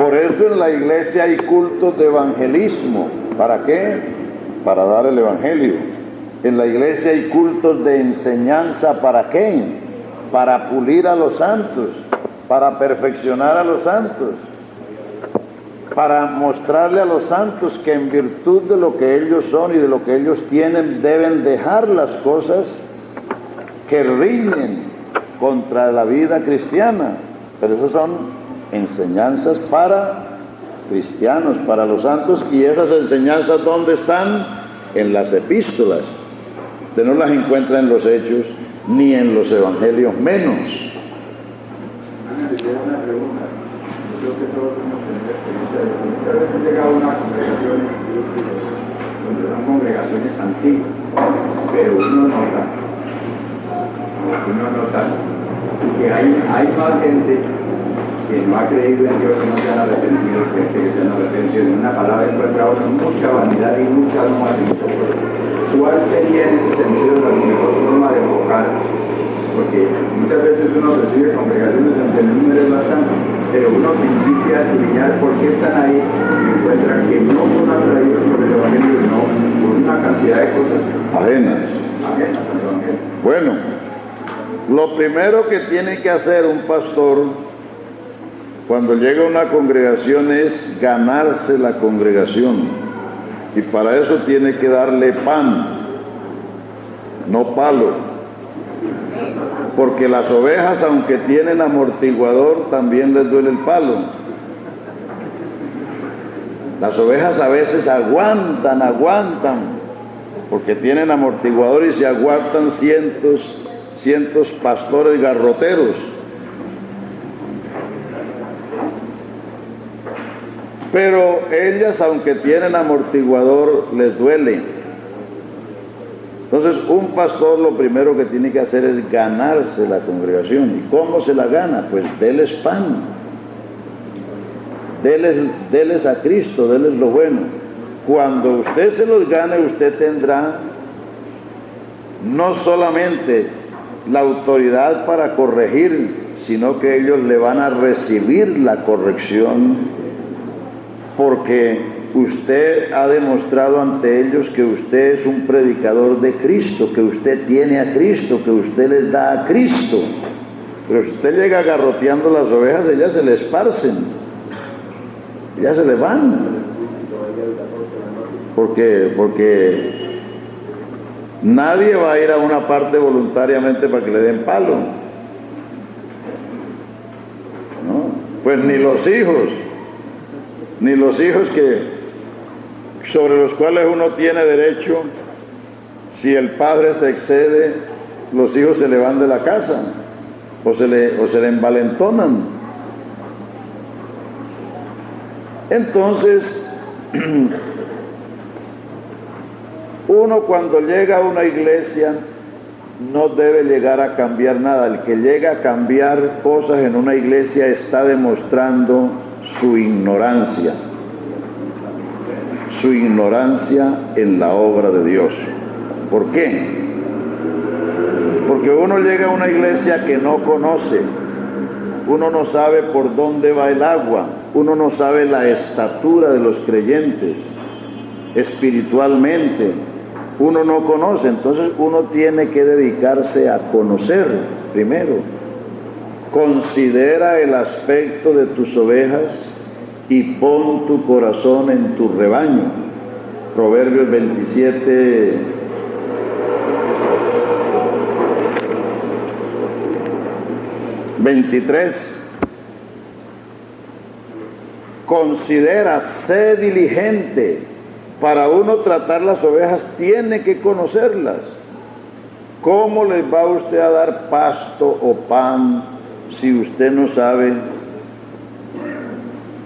Por eso en la iglesia hay cultos de evangelismo. ¿Para qué? Para dar el evangelio. En la iglesia hay cultos de enseñanza. ¿Para qué? Para pulir a los santos, para perfeccionar a los santos, para mostrarle a los santos que en virtud de lo que ellos son y de lo que ellos tienen, deben dejar las cosas que riñen contra la vida cristiana. Pero esas son enseñanzas para cristianos, para los santos. ¿Y esas enseñanzas dónde están? En las epístolas. Usted no las encuentra en los hechos ni en los evangelios menos. Una pregunta. Yo creo que todos hemos tenido experiencia de que muchas veces llega a una congregación donde son congregaciones antiguas, pero uno nota que hay más gente que no ha creído en Dios, que no se han arrepentido, que se han arrepentido. En una palabra encuentra mucha vanidad y mucha no. ¿Cuál sería en ese sentido la mejor forma de enfocar? Porque muchas veces uno recibe congregaciones donde el número es bastante, pero uno principia a escudriñar por qué están ahí y encuentra que no son atraídos por el evangelio, no por una cantidad de cosas ajenas al evangelio. Bueno, lo primero que tiene que hacer un pastor cuando llega a una congregación es ganarse la congregación. Y para eso tiene que darle pan, no palo. Porque las ovejas, aunque tienen amortiguador, también les duele el palo. Las ovejas a veces aguantan, porque tienen amortiguador y se aguantan cientos pastores garroteros. Pero ellas, aunque tienen amortiguador, les duele. Entonces, un pastor lo primero que tiene que hacer es ganarse la congregación. ¿Y cómo se la gana? Pues déles pan. Déles a Cristo, déles lo bueno. Cuando usted se los gane, usted tendrá no solamente la autoridad para corregir, sino que ellos le van a recibir la corrección, porque usted ha demostrado ante ellos que usted es un predicador de Cristo, que usted tiene a Cristo, que usted les da a Cristo. Pero si usted llega garroteando las ovejas, ellas se le esparcen, ellas se le van, porque nadie va a ir a una parte voluntariamente para que le den palo, ¿no? Pues ni los hijos sobre los cuales uno tiene derecho. Si el padre se excede, los hijos se le van de la casa o se le envalentonan. Entonces, uno cuando llega a una iglesia no debe llegar a cambiar nada. El que llega a cambiar cosas en una iglesia está demostrando su ignorancia en la obra de Dios. ¿Por qué? Porque uno llega a una iglesia que no conoce, uno no sabe por dónde va el agua, uno no sabe la estatura de los creyentes espiritualmente, uno no conoce. Entonces uno tiene que dedicarse a conocer primero. Considera el aspecto de tus ovejas y pon tu corazón en tu rebaño. Proverbios 27, ...23... Considera, sé diligente. Para uno tratar las ovejas tiene que conocerlas. ¿Cómo les va usted a dar pasto o pan si usted no sabe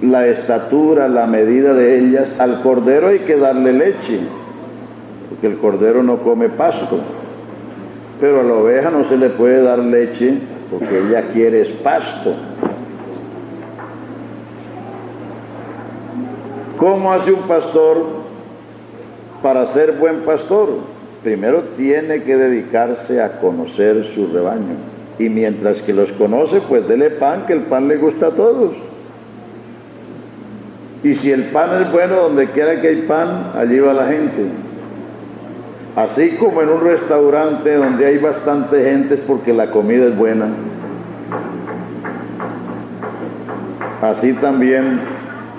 la estatura, la medida de ellas? Al cordero hay que darle leche, porque el cordero no come pasto, pero a la oveja no se le puede dar leche porque ella quiere es pasto. ¿Cómo hace un pastor para ser buen pastor? Primero tiene que dedicarse a conocer su rebaño, y mientras que los conoce, pues dele pan, que el pan le gusta a todos. Y si el pan es bueno, donde quiera que hay pan, allí va la gente. Así como en un restaurante donde hay bastante gente es porque la comida es buena. Así también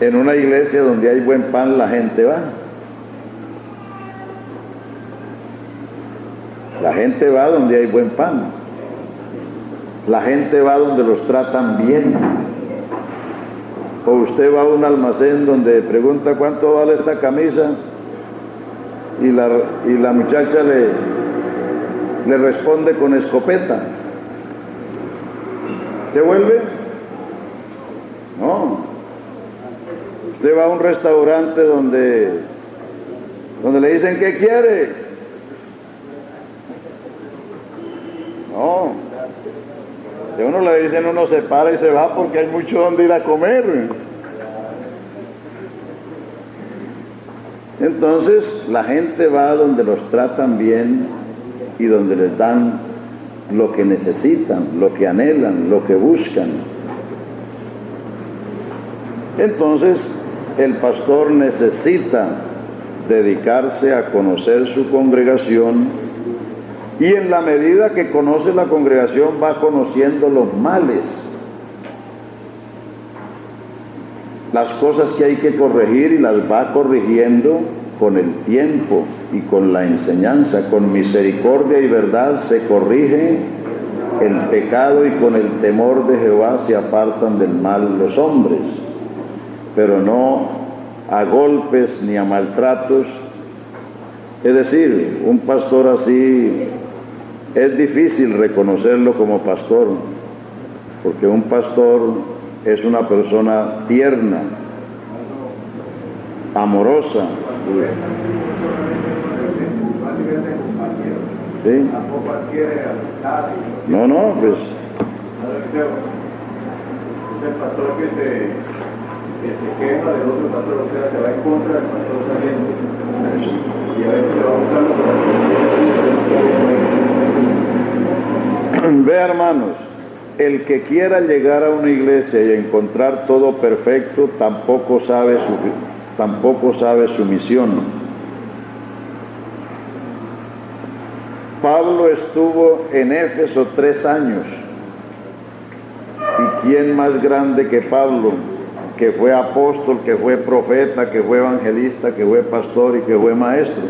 en una iglesia donde hay buen pan, la gente va. La gente va donde hay buen pan. La gente va donde los tratan bien. O usted va a un almacén donde pregunta cuánto vale esta camisa y la muchacha le responde con escopeta. ¿Te vuelve? No. Usted va a un restaurante donde le dicen ¿qué quiere? No. Si a uno le dicen, uno se para y se va porque hay mucho donde ir a comer. Entonces la gente va donde los tratan bien y donde les dan lo que necesitan, lo que anhelan, lo que buscan. Entonces el pastor necesita dedicarse a conocer su congregación, y en la medida que conoce la congregación va conociendo los males, las cosas que hay que corregir, y las va corrigiendo con el tiempo y con la enseñanza. Con misericordia y verdad se corrige el pecado, y con el temor de Jehová se apartan del mal los hombres, pero no a golpes ni a maltratos. Es decir, un pastor así es difícil reconocerlo como pastor, porque un pastor es una persona tierna, amorosa. ¿Sí? No, pues. El pastor que se queja del otro pastor, o sea, se va en contra del pastor saliente. Y a veces se va buscando. Ve, hermanos, el que quiera llegar a una iglesia y encontrar todo perfecto, tampoco sabe su misión. Pablo estuvo en Éfeso 3 años. ¿Y quién más grande que Pablo, que fue apóstol, que fue profeta, que fue evangelista, que fue pastor y que fue maestro?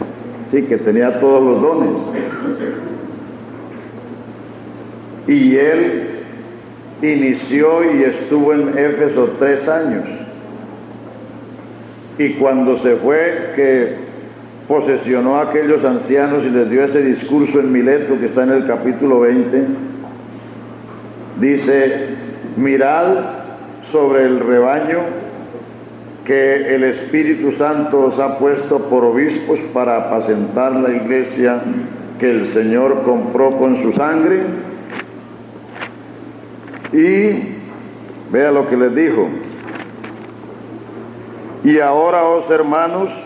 Sí, que tenía todos los dones. Y él inició y estuvo en Éfeso 3 años. Y cuando se fue, que posesionó a aquellos ancianos y les dio ese discurso en Mileto, que está en el capítulo 20, dice: mirad sobre el rebaño que el Espíritu Santo os ha puesto por obispos para apacentar la iglesia que el Señor compró con su sangre. Y vea lo que les dijo: y ahora, os hermanos,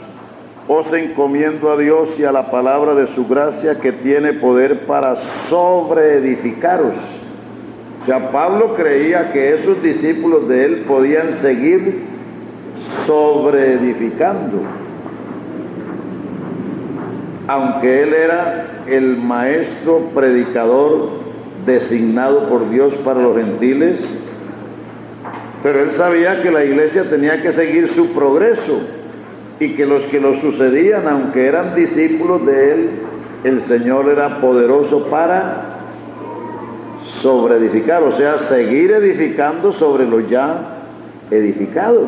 os encomiendo a Dios y a la palabra de su gracia, que tiene poder para sobreedificaros. O sea, Pablo creía que esos discípulos de él podían seguir sobreedificando, aunque él era el maestro predicador designado por Dios para los gentiles, pero él sabía que la iglesia tenía que seguir su progreso, y que los que lo sucedían, aunque eran discípulos de él, el Señor era poderoso para sobreedificar, o sea, seguir edificando sobre lo ya edificado.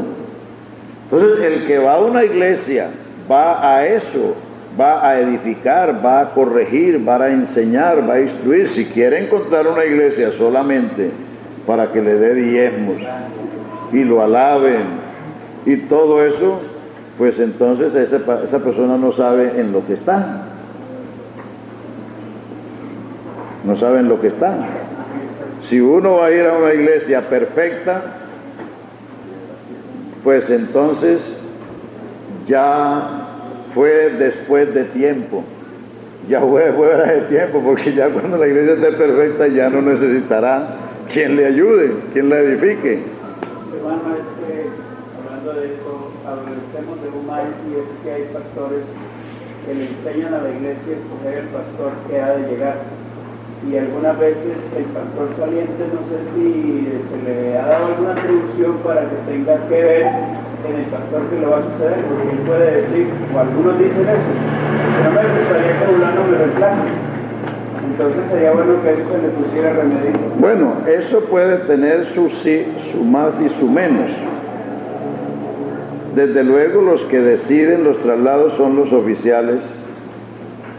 Entonces, el que va a una iglesia va a eso, va a edificar, va a corregir, va a enseñar, va a instruir. Si quiere encontrar una iglesia solamente para que le dé diezmos y lo alaben y todo eso, pues entonces esa persona no sabe en lo que está. No sabe en lo que está. Si uno va a ir a una iglesia perfecta, pues entonces ya fue después de tiempo. Ya fue fuera de tiempo, porque ya cuando la iglesia esté perfecta ya no necesitará quien le ayude, quien la edifique. Hermano, hablando hablando de eso, adolecemos de un mal, y es que hay pastores que le enseñan a la iglesia a escoger el pastor que ha de llegar. Y algunas veces el pastor saliente, no sé si se le ha dado alguna atribución para que tenga que ver en el pastor que lo va a suceder, porque él puede decir, o algunos dicen eso, no me gustaría que fulano me reemplace. Entonces sería bueno que eso se le pusiera remedio. Bueno, eso puede tener su sí, su más y su menos. Desde luego los que deciden los traslados son los oficiales,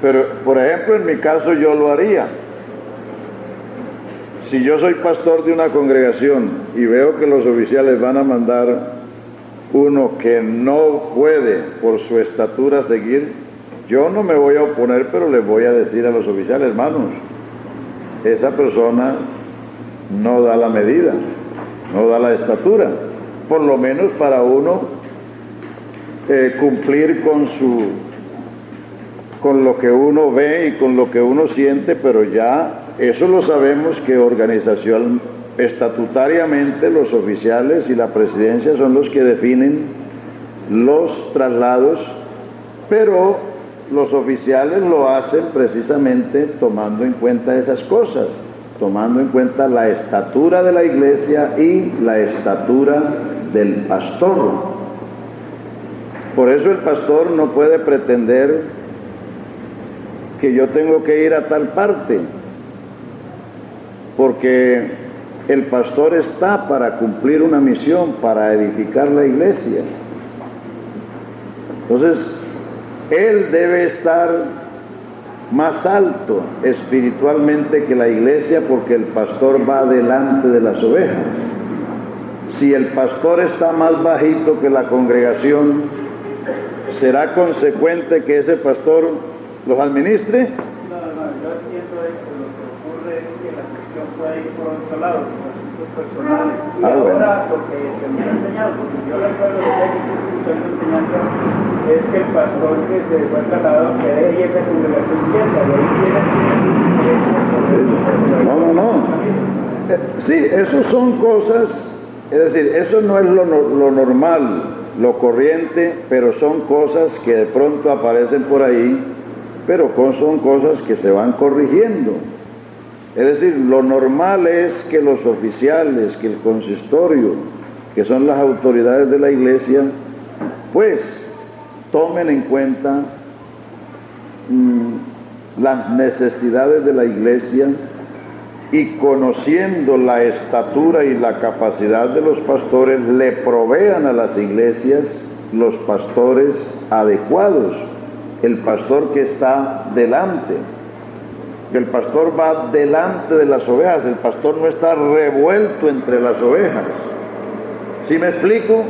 pero por ejemplo en mi caso yo lo haría. Si yo soy pastor de una congregación y veo que los oficiales van a mandar uno que no puede por su estatura seguir, yo no me voy a oponer, pero les voy a decir a los oficiales, hermanos, esa persona no da la medida, no da la estatura, por lo menos para uno cumplir con lo que uno ve y con lo que uno siente, pero ya eso lo sabemos que organización estatutariamente los oficiales y la presidencia son los que definen los traslados, pero los oficiales lo hacen precisamente tomando en cuenta esas cosas, tomando en cuenta la estatura de la iglesia y la estatura del pastor. Por eso el pastor no puede pretender que yo tengo que ir a tal parte, porque el pastor está para cumplir una misión, para edificar la iglesia. Entonces, él debe estar más alto espiritualmente que la iglesia, porque el pastor va delante de las ovejas. Si el pastor está más bajito que la congregación, ¿será consecuente que ese pastor los administre? No, yo entiendo eso. Lo que ocurre es que la cuestión puede ir por otro lado, por asuntos personales. Y ahora lo que se me ha enseñado, porque yo recuerdo de esa enseñanza, es que el pastor que se fue trasladado que deje esa congregación quieta, y ahí tiene No. Sí, eso son cosas, es decir, eso no es lo normal, lo corriente, pero son cosas que de pronto aparecen por ahí, pero son cosas que se van corrigiendo. Es decir, lo normal es que los oficiales, que el consistorio, que son las autoridades de la iglesia, pues tomen en cuenta las necesidades de la iglesia y, conociendo la estatura y la capacidad de los pastores, le provean a las iglesias los pastores adecuados, el pastor que está delante. El pastor va delante de las ovejas, el pastor no está revuelto entre las ovejas. ¿Sí me explico?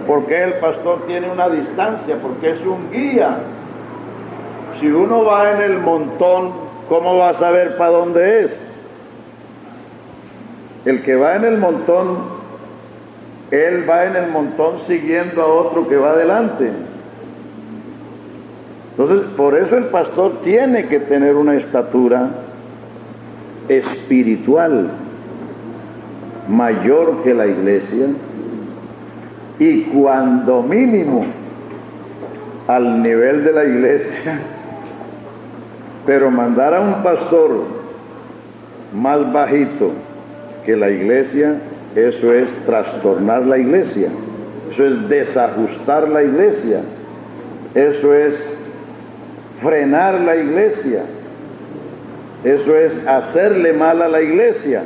Porque el pastor tiene una distancia, porque es un guía. Si uno va en el montón, ¿cómo va a saber para dónde es? El que va en el montón, él va en el montón siguiendo a otro que va adelante. Entonces, por eso el pastor tiene que tener una estatura espiritual mayor que la iglesia, y cuando mínimo al nivel de la iglesia. Pero mandar a un pastor más bajito que la iglesia, eso es trastornar la iglesia, eso es desajustar la iglesia, eso es frenar la iglesia, eso es hacerle mal a la iglesia.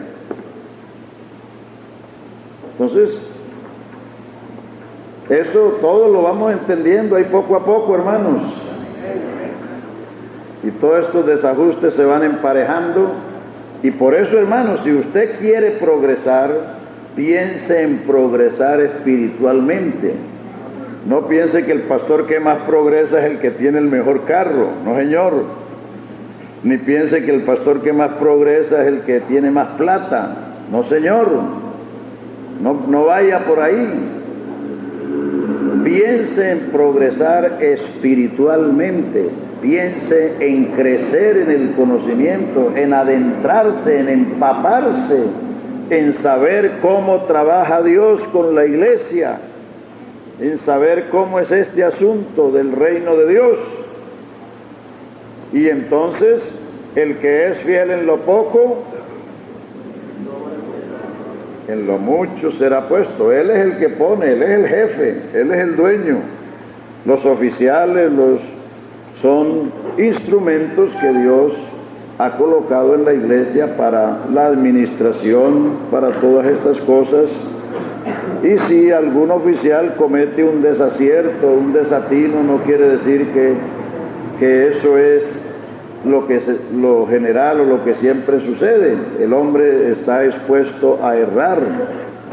Entonces, eso todo lo vamos entendiendo ahí poco a poco, hermanos. Y todos estos desajustes se van emparejando. Y por eso, hermanos, si usted quiere progresar, piense en progresar espiritualmente. No piense que el pastor que más progresa es el que tiene el mejor carro. No, señor. Ni piense que el pastor que más progresa es el que tiene más plata. No, señor. No vaya por ahí. Piense en progresar espiritualmente. Piense en crecer en el conocimiento, en adentrarse, en empaparse, en saber cómo trabaja Dios con la iglesia, en saber cómo es este asunto del reino de Dios. Y entonces, el que es fiel en lo poco, en lo mucho será puesto. Él es el que pone, Él es el jefe, Él es el dueño. Los oficiales son instrumentos que Dios ha colocado en la iglesia para la administración, para todas estas cosas. Y si algún oficial comete un desacierto, un desatino, no quiere decir que eso es lo general o lo que siempre sucede. El hombre está expuesto a errar,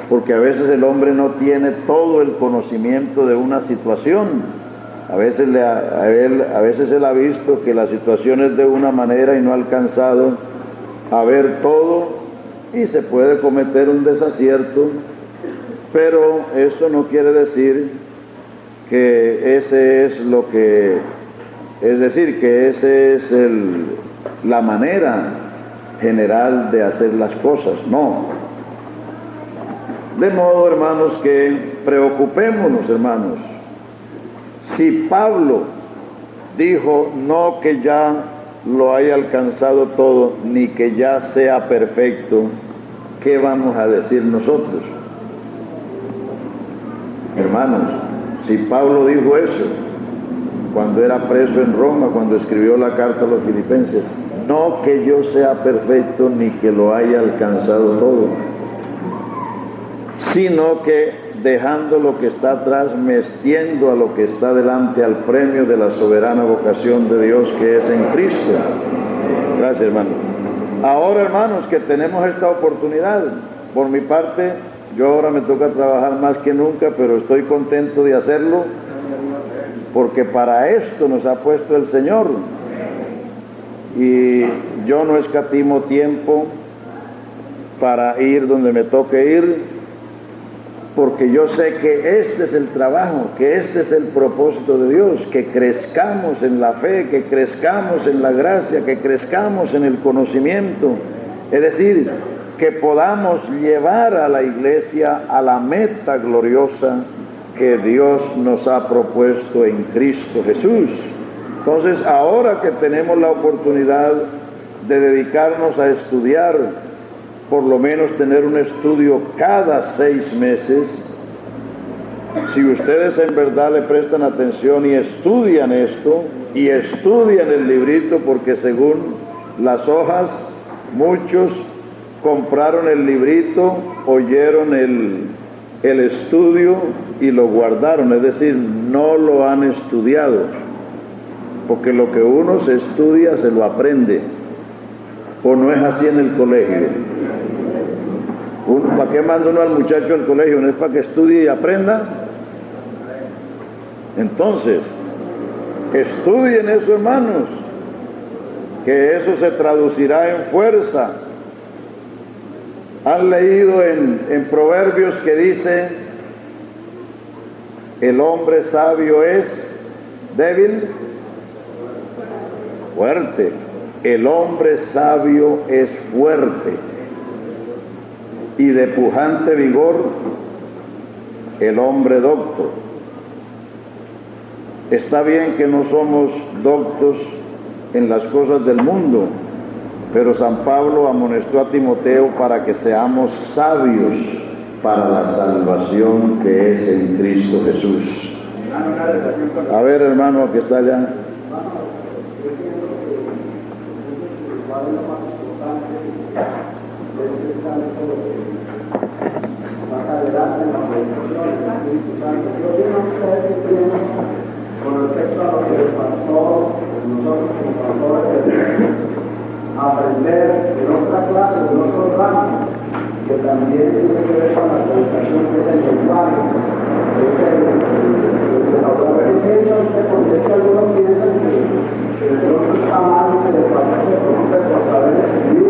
porque a veces el hombre no tiene todo el conocimiento de una situación. A veces él ha visto que la situación es de una manera y no ha alcanzado a ver todo, y se puede cometer un desacierto, pero eso no quiere decir que ese es la manera general de hacer las cosas, no. De modo, hermanos, que preocupémonos, hermanos. Si Pablo dijo no que ya lo haya alcanzado todo, ni que ya sea perfecto, ¿qué vamos a decir nosotros? Hermanos, si Pablo dijo eso cuando era preso en Roma, cuando escribió la carta a los filipenses, no que yo sea perfecto ni que lo haya alcanzado todo, sino que dejando lo que está atrás, me extiendo a lo que está delante, al premio de la soberana vocación de Dios que es en Cristo. Gracias, hermano. Ahora, hermanos, que tenemos esta oportunidad, por mi parte, yo ahora me toca trabajar más que nunca, pero estoy contento de hacerlo, porque para esto nos ha puesto el Señor. Y yo no escatimo tiempo para ir donde me toque ir, porque yo sé que este es el trabajo, que este es el propósito de Dios, que crezcamos en la fe, que crezcamos en la gracia, que crezcamos en el conocimiento, es decir, que podamos llevar a la iglesia a la meta gloriosa que Dios nos ha propuesto en Cristo Jesús. Entonces, ahora que tenemos la oportunidad de dedicarnos a estudiar, por lo menos tener un estudio cada 6 meses, si ustedes en verdad le prestan atención y estudian esto, y estudian el librito, porque según las hojas, muchos compraron el librito, oyeron el estudio y lo guardaron, es decir, no lo han estudiado, porque lo que uno se estudia se lo aprende, o no es así en el colegio. ¿Para qué manda uno al muchacho al colegio? ¿No es para que estudie y aprenda? Entonces, estudien eso, hermanos, que eso se traducirá en fuerza. ¿Han leído en Proverbios que dice, el hombre sabio es débil? Fuerte. El hombre sabio es fuerte y de pujante vigor el hombre docto. Está bien que no somos doctos en las cosas del mundo, pero San Pablo amonestó a Timoteo para que seamos sabios para la salvación que es en Cristo Jesús. A ver, hermano, que está allá. Más adelante en la predicación, el Espíritu Santo. Yo quiero ustedes que piensen con respecto a lo que el pastor, nosotros como pastores, aprender en otra clase, en otro ramo, que también tiene que ver con la predicación, que es el lenguaje, que es el ¿qué piensa usted? Porque es que algunos piensan que de pronto está mal que el pastor se preocupe por saber escribir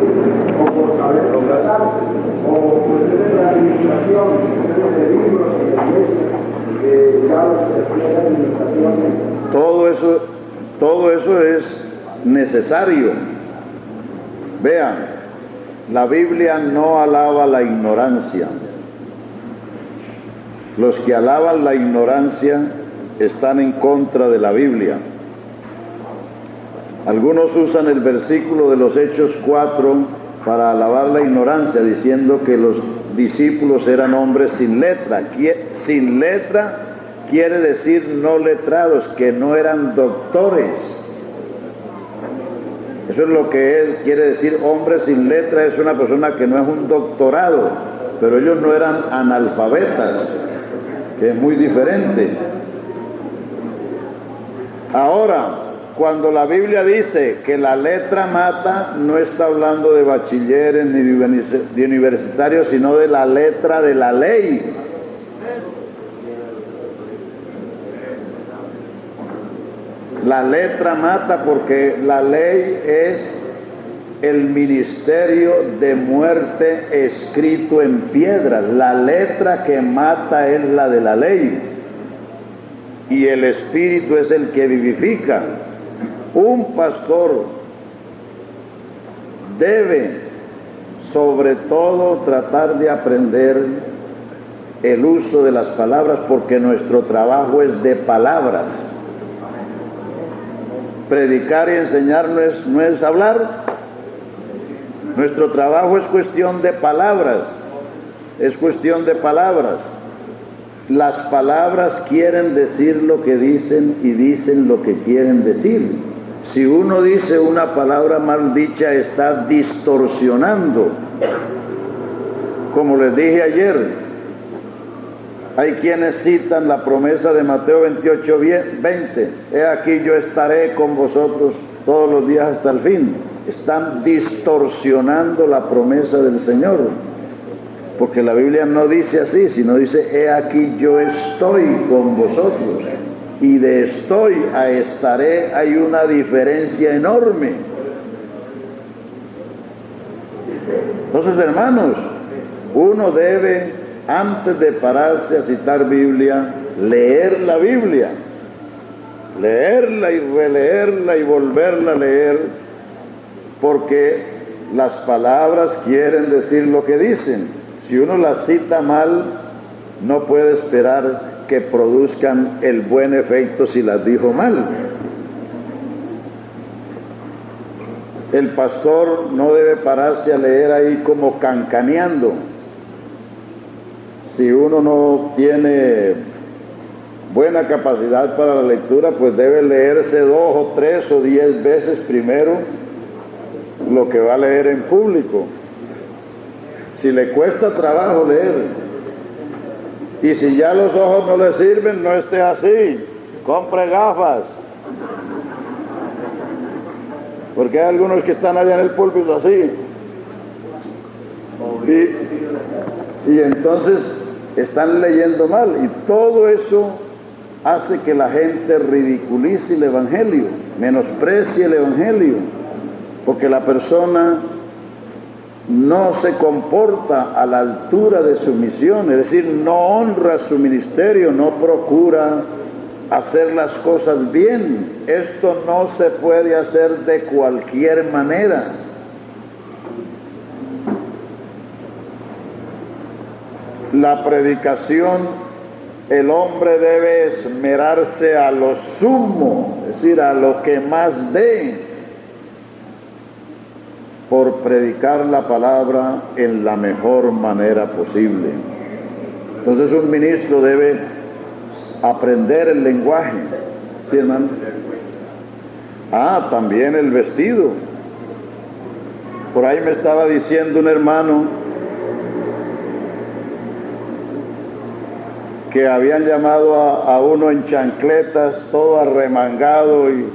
o por saber expresarse, o cuestiones de administración, cuestiones de libros y de iglesia, que ya se refiere a administración. Todo eso es necesario. Vean, la Biblia no alaba la ignorancia. Los que alaban la ignorancia están en contra de la Biblia. Algunos usan el versículo de los Hechos 4 para alabar la ignorancia, diciendo que los discípulos eran hombres sin letra. Sin letra quiere decir no letrados, que no eran doctores. Eso es lo que quiere decir hombre sin letra, es una persona que no es un doctorado, pero ellos no eran analfabetas, que es muy diferente. Ahora, cuando la Biblia dice que la letra mata, no está hablando de bachilleres ni de universitarios, sino de la letra de la ley. La letra mata porque la ley es el ministerio de muerte escrito en piedra. La letra que mata es la de la ley. Y el Espíritu es el que vivifica. Un pastor debe, sobre todo, tratar de aprender el uso de las palabras, porque nuestro trabajo es de palabras. Predicar y enseñar no es hablar. Nuestro trabajo es cuestión de palabras. Es cuestión de palabras. Las palabras quieren decir lo que dicen y dicen lo que quieren decir. Si uno dice una palabra mal dicha, está distorsionando. Como les dije ayer, hay quienes citan la promesa de Mateo 28:20. He aquí yo estaré con vosotros todos los días hasta el fin. Están distorsionando la promesa del Señor. Porque la Biblia no dice así, sino dice, he aquí yo estoy con vosotros. Y de estoy a estaré hay una diferencia enorme. Entonces, hermanos, uno debe, antes de pararse a citar Biblia, leer la Biblia. Leerla y releerla y volverla a leer, porque las palabras quieren decir lo que dicen. Si uno las cita mal, no puede esperar que produzcan el buen efecto si las dijo mal. El pastor no debe pararse a leer ahí como cancaneando. Si uno no tiene buena capacidad para la lectura, pues debe leerse 2 o 3 o 10 veces primero lo que va a leer en público. Si le cuesta trabajo leer, y si ya los ojos no le sirven, no esté así, compre gafas. Porque hay algunos que están allá en el púlpito así. Y entonces están leyendo mal. Y todo eso hace que la gente ridiculice el Evangelio, menosprecie el Evangelio. Porque la persona no se comporta a la altura de su misión, es decir, no honra su ministerio, no procura hacer las cosas bien. Esto no se puede hacer de cualquier manera. La predicación, el hombre debe esmerarse a lo sumo, es decir, a lo que más dé, por predicar la palabra en la mejor manera posible. Entonces un ministro debe aprender el lenguaje. ¿Sí, hermano? También el vestido. Por ahí me estaba diciendo un hermano que habían llamado a uno en chancletas, todo arremangado y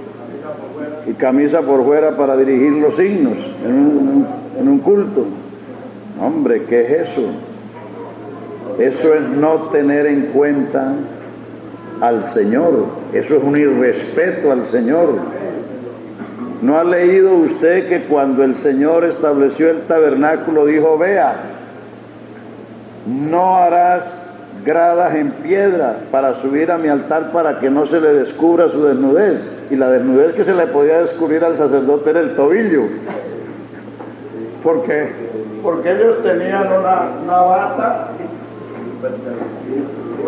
camisa por fuera para dirigir los signos en un culto. Hombre, ¿qué es eso? Eso es no tener en cuenta al Señor. Eso es un irrespeto al Señor. ¿No ha leído usted que cuando el Señor estableció el tabernáculo dijo, vea, no harás gradas en piedra para subir a mi altar para que no se le descubra su desnudez? Y la desnudez que se le podía descubrir al sacerdote era el tobillo. ¿Por qué? Porque ellos tenían una bata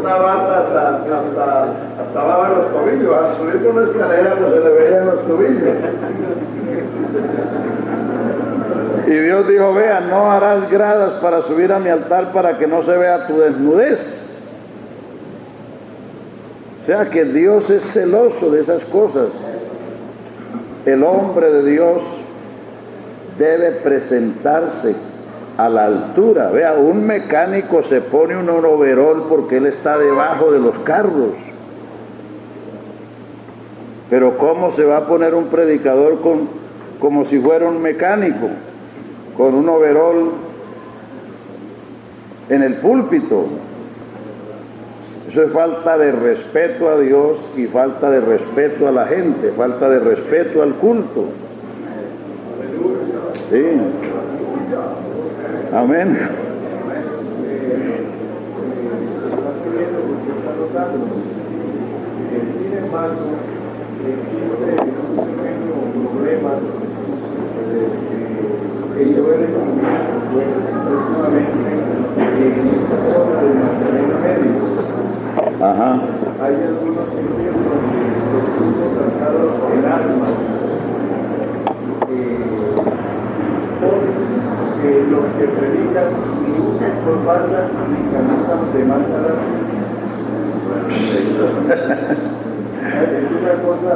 una bata hasta abajo de los tobillos. Al subir por una escalera pues se le veían los tobillos. Y Dios dijo, vea, no harás gradas para subir a mi altar para que no se vea tu desnudez. O sea que Dios es celoso de esas cosas. El hombre de Dios debe presentarse a la altura. Vea, un mecánico se pone un overol porque él está debajo de los carros. Pero ¿cómo se va a poner un predicador como si fuera un mecánico, con un overol en el púlpito? Eso es falta de respeto a Dios y falta de respeto a la gente, falta de respeto al culto. Sí. Amén. Sin embargo, existe un pequeño problema que yo he descubierto últimamente en esta zona del Magdalena Medio. Ajá. Hay algunos sitios donde los cultos tratados en alma porque los que predican ni usan corbata ni camisas de máscara. Es una cosa.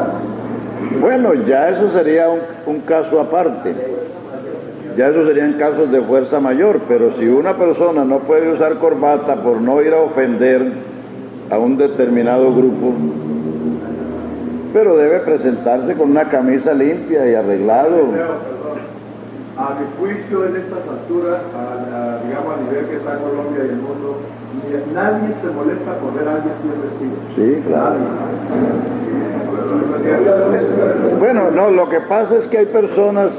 Bueno, ya eso sería un caso aparte. Ya eso serían casos de fuerza mayor, pero si una persona no puede usar corbata por no ir a ofender a un determinado grupo, pero debe presentarse con una camisa limpia y arreglado. A mi juicio, en estas alturas, digamos a nivel que está Colombia y el mundo, nadie se molesta por ver a alguien bien vestido. Sí, claro. Bueno, no, lo que pasa es que hay personas,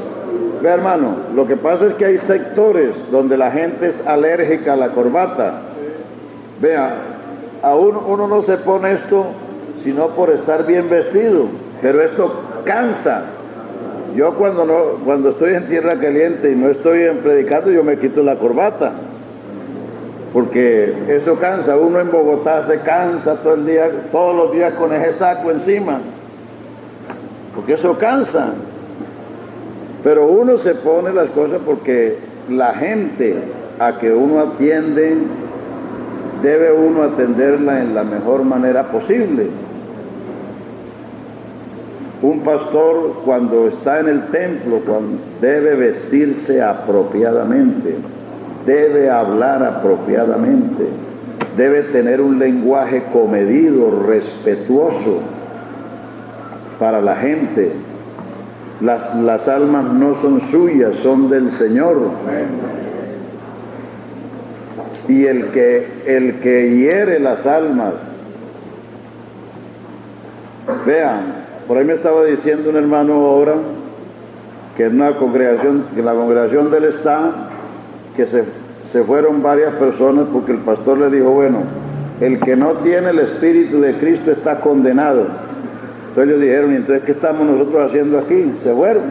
vea hermano, lo que pasa es que hay sectores donde la gente es alérgica a la corbata. Vea, uno no se pone esto sino por estar bien vestido, pero esto cansa. Yo cuando estoy en tierra caliente y no estoy predicando, yo me quito la corbata, porque eso cansa. Uno en Bogotá se cansa todo el día, todos los días con ese saco encima, porque eso cansa. Pero uno se pone las cosas porque la gente a que uno atiende, debe uno atenderla en la mejor manera posible. Un pastor, cuando está en el templo, debe vestirse apropiadamente, debe hablar apropiadamente, debe tener un lenguaje comedido, respetuoso para la gente. Las almas no son suyas, son del Señor. Y el que hiere las almas, vean, por ahí me estaba diciendo un hermano ahora que en una congregación, que en la congregación de él está, que se fueron varias personas porque el pastor le dijo, bueno, el que no tiene el Espíritu de Cristo está condenado. Entonces ellos dijeron, ¿y entonces qué estamos nosotros haciendo aquí? Se fueron.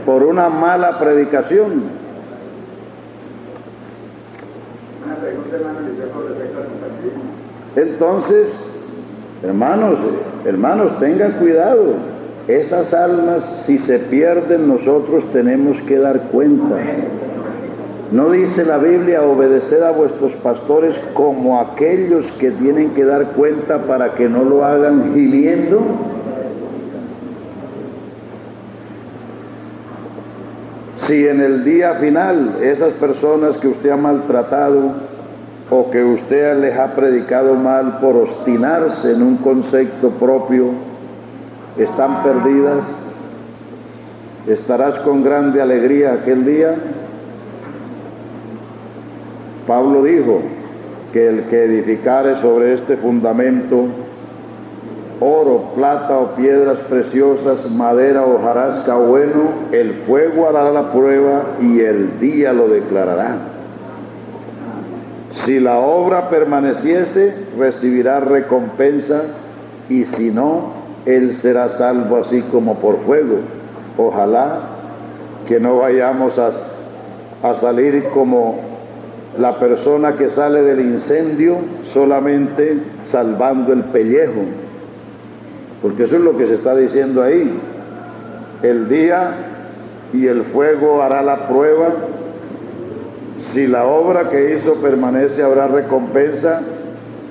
Por una mala predicación. Una pregunta, hermano, con respecto al compartir. Entonces, hermanos, tengan cuidado. Esas almas, si se pierden, nosotros tenemos que dar cuenta. ¿No dice la Biblia, obedeced a vuestros pastores como aquellos que tienen que dar cuenta para que no lo hagan gimiendo? Si en el día final esas personas que usted ha maltratado o que usted les ha predicado mal por obstinarse en un concepto propio, están perdidas, ¿estarás con grande alegría aquel día? Pablo dijo que el que edificare sobre este fundamento, oro, plata o piedras preciosas, madera o hojarasca bueno, el fuego hará la prueba y el día lo declarará. Si la obra permaneciese, recibirá recompensa, y si no, él será salvo así como por fuego. Ojalá que no vayamos a salir como la persona que sale del incendio solamente salvando el pellejo, porque eso es lo que se está diciendo ahí. El día y el fuego hará la prueba. Si la obra que hizo permanece, habrá recompensa,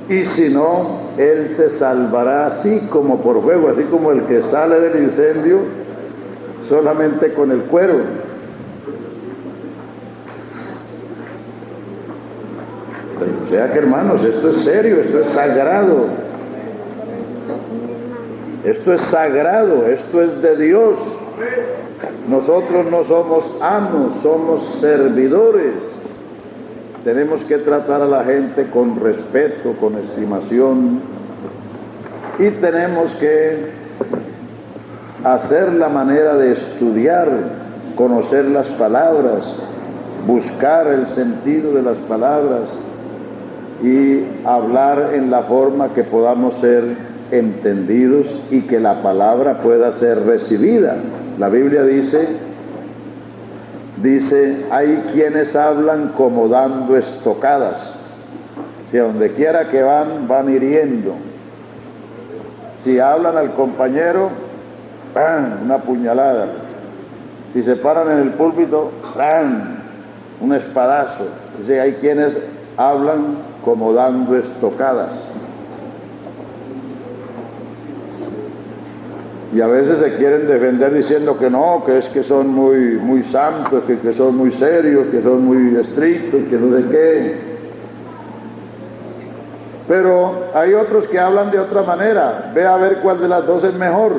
y si no, él se salvará así como por fuego, así como el que sale del incendio solamente con el cuero. O sea que, hermanos, esto es serio, esto es sagrado. Esto es sagrado, esto es de Dios. Nosotros no somos amos, somos servidores. Tenemos que tratar a la gente con respeto, con estimación, y tenemos que hacer la manera de estudiar, conocer las palabras, buscar el sentido de las palabras y hablar en la forma que podamos ser entendidos y que la palabra pueda ser recibida. La Biblia dice, hay quienes hablan como dando estocadas. Si a donde quiera que van hiriendo. Si hablan al compañero, ¡pam!, una puñalada. Si se paran en el púlpito, ¡pam!, un espadazo. Dice, hay quienes hablan como dando estocadas. Y a veces se quieren defender diciendo que no, que es que son muy santos, que son muy serios, que son muy estrictos, que no sé qué. Pero hay otros que hablan de otra manera. Ve a ver cuál de las dos es mejor.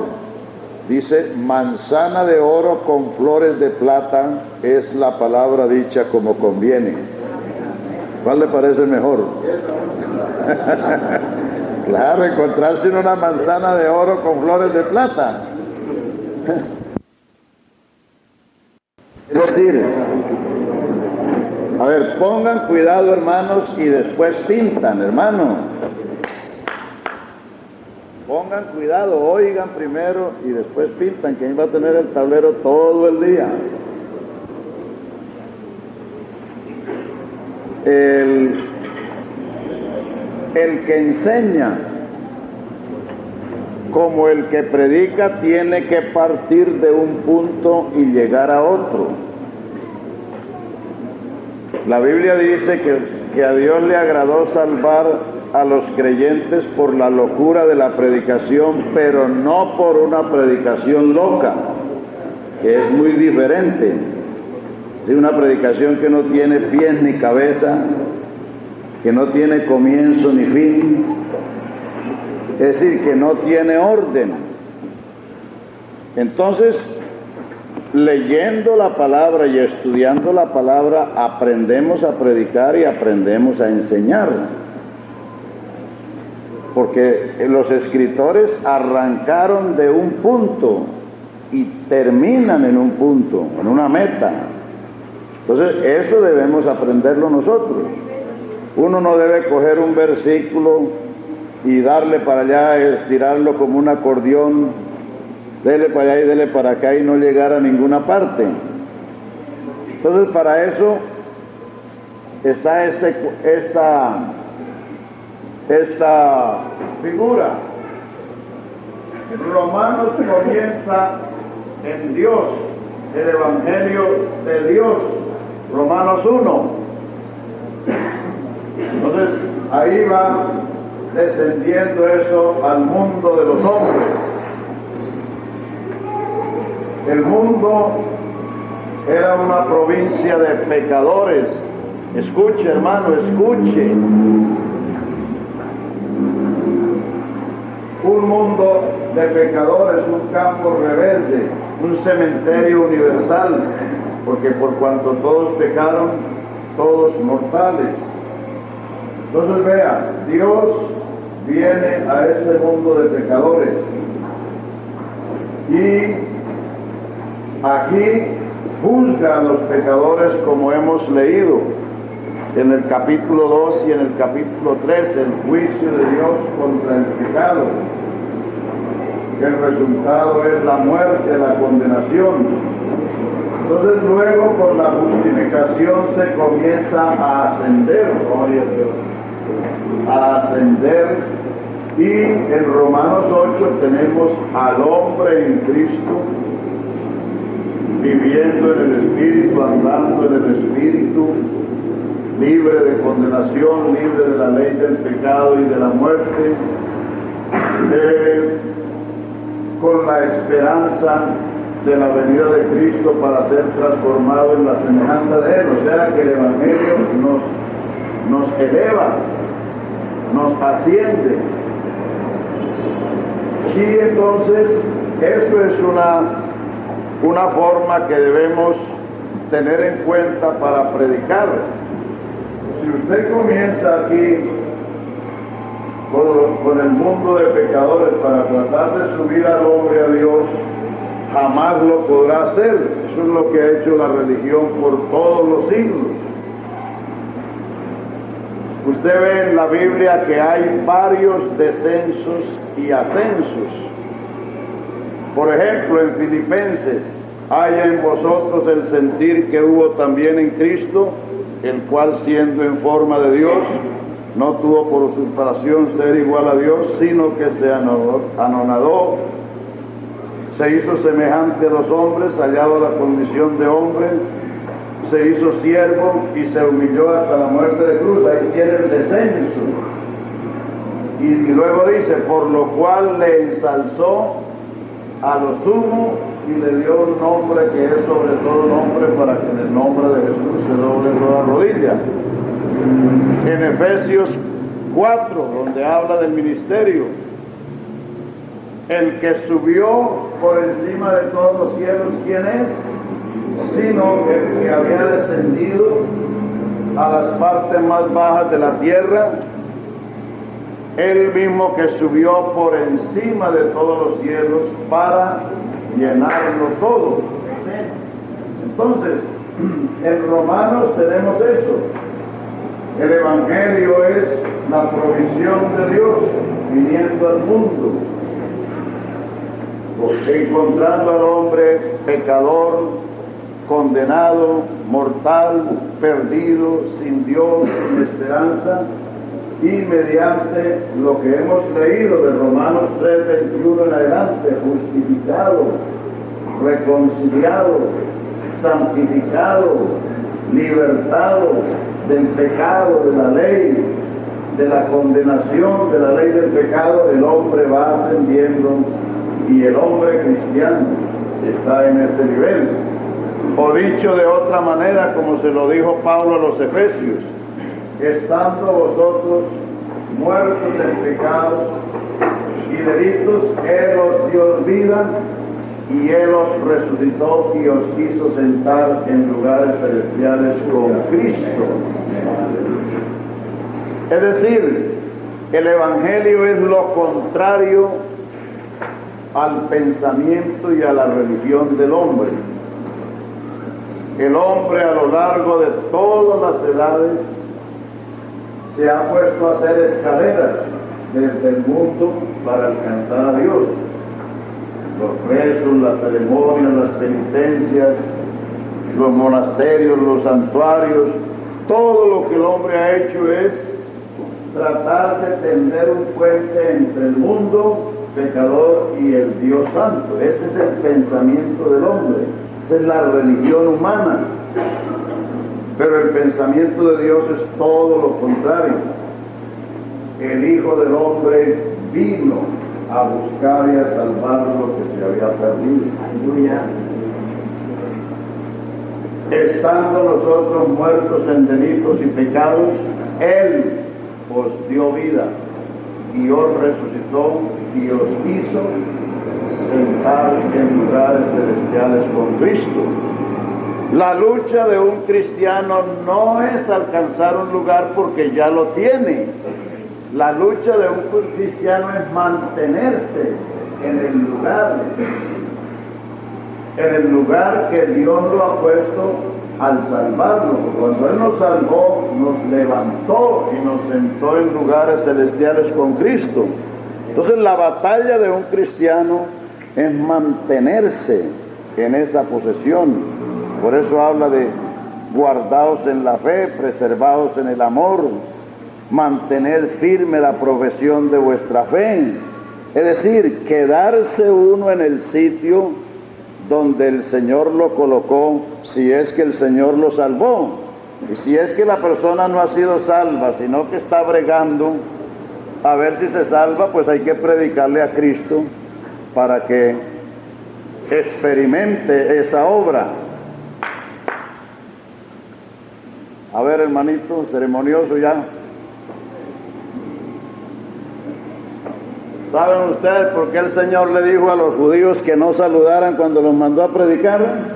Dice, manzana de oro con flores de plata es la palabra dicha como conviene. ¿Cuál le parece mejor? Claro, encontrarse en una manzana de oro con flores de plata. Es decir, a ver, pongan cuidado, hermanos, y después pintan, hermano. Pongan cuidado, oigan primero y después pintan. ¿Quién va a tener el tablero todo el día? El que enseña como el que predica tiene que partir de un punto y llegar a otro. La Biblia dice que a Dios le agradó salvar a los creyentes por la locura de la predicación, pero no por una predicación loca, que es muy diferente. Es una predicación que no tiene pies ni cabeza, que no tiene comienzo ni fin, es decir, que no tiene orden. Entonces, leyendo la palabra y estudiando la palabra, aprendemos a predicar y aprendemos a enseñar. Porque los escritores arrancaron de un punto y terminan en un punto, en una meta. Entonces, eso debemos aprenderlo nosotros. Uno no debe coger un versículo y darle para allá, estirarlo como un acordeón, dele para allá y dele para acá y no llegar a ninguna parte. Entonces, para eso está esta figura. Romanos comienza en Dios, el Evangelio de Dios, Romanos 1. Entonces, ahí va descendiendo eso al mundo de los hombres. El mundo era una provincia de pecadores. Escuche, hermano, escuche. Un mundo de pecadores, un campo rebelde, un cementerio universal, porque por cuanto todos pecaron, todos mortales. Entonces vea, Dios viene a este mundo de pecadores y aquí juzga a los pecadores, como hemos leído en el capítulo 2 y en el capítulo 3, el juicio de Dios contra el pecado. El resultado es la muerte, la condenación. Entonces luego con la justificación se comienza a ascender, gloria a Dios, a ascender, y en Romanos 8 tenemos al hombre en Cristo, viviendo en el Espíritu, andando en el Espíritu, libre de condenación, libre de la ley del pecado y de la muerte, con la esperanza de la venida de Cristo para ser transformado en la semejanza de Él. O sea que el Evangelio nos eleva, nos asciende. Y entonces eso es una forma que debemos tener en cuenta para predicar. Si usted comienza aquí con el mundo de pecadores para tratar de subir al hombre a Dios, jamás lo podrá hacer. Eso es lo que ha hecho la religión por todos los siglos. Usted ve en la Biblia que hay varios descensos y ascensos. Por ejemplo, en Filipenses, haya en vosotros el sentir que hubo también en Cristo, el cual siendo en forma de Dios, no tuvo por usurpación ser igual a Dios, sino que se anonadó, se hizo semejante a los hombres, hallado la condición de hombre, se hizo siervo y se humilló hasta la muerte de cruz. Ahí tiene el descenso. Y luego dice, por lo cual le ensalzó a lo sumo y le dio un nombre que es sobre todo nombre, para que en el nombre de Jesús se doble toda rodilla. En Efesios 4, donde habla del ministerio, el que subió por encima de todos los cielos, ¿quién es? Sino el que había descendido a las partes más bajas de la tierra, él mismo que subió por encima de todos los cielos para llenarlo todo. Entonces, en Romanos tenemos eso. El Evangelio es la provisión de Dios viniendo al mundo, encontrando al hombre pecador, condenado, mortal, perdido, sin Dios, sin esperanza, y mediante lo que hemos leído de Romanos 3:21 en adelante, justificado, reconciliado, santificado, libertado del pecado, de la ley, de la condenación, de la ley del pecado, el hombre va ascendiendo y el hombre cristiano está en ese nivel. O dicho de otra manera, como se lo dijo Pablo a los Efesios, estando vosotros muertos en pecados y delitos, Él os dio vida y Él os resucitó y os hizo sentar en lugares celestiales con Cristo. Es decir, el Evangelio es lo contrario al pensamiento y a la religión del hombre. El hombre a lo largo de todas las edades se ha puesto a hacer escaleras desde el mundo para alcanzar a Dios. Los rezos, las ceremonias, las penitencias, los monasterios, los santuarios, todo lo que el hombre ha hecho es tratar de tender un puente entre el mundo pecador y el Dios santo. Ese es el pensamiento del hombre, esa es la religión humana. Pero el pensamiento de Dios es todo lo contrario. El Hijo del Hombre vino a buscar y a salvar lo que se había perdido. Aleluya. Estando nosotros muertos en delitos y pecados, Él os dio vida y os resucitó y os hizo sentar en lugares celestiales con Cristo. La lucha de un cristiano no es alcanzar un lugar porque ya lo tiene. La lucha de un cristiano es mantenerse en el lugar que Dios lo ha puesto al salvarlo. Cuando Él nos salvó, nos levantó y nos sentó en lugares celestiales con Cristo. Entonces la batalla de un cristiano es mantenerse en esa posesión. Por eso habla de guardaos en la fe, preservaos en el amor, mantened firme la profesión de vuestra fe. Es decir, quedarse uno en el sitio donde el Señor lo colocó, si es que el Señor lo salvó. Y si es que la persona no ha sido salva, sino que está bregando a ver si se salva, pues hay que predicarle a Cristo para que experimente esa obra. A ver, hermanito, ceremonioso ya. ¿Saben ustedes por qué el Señor le dijo a los judíos que no saludaran cuando los mandó a predicar?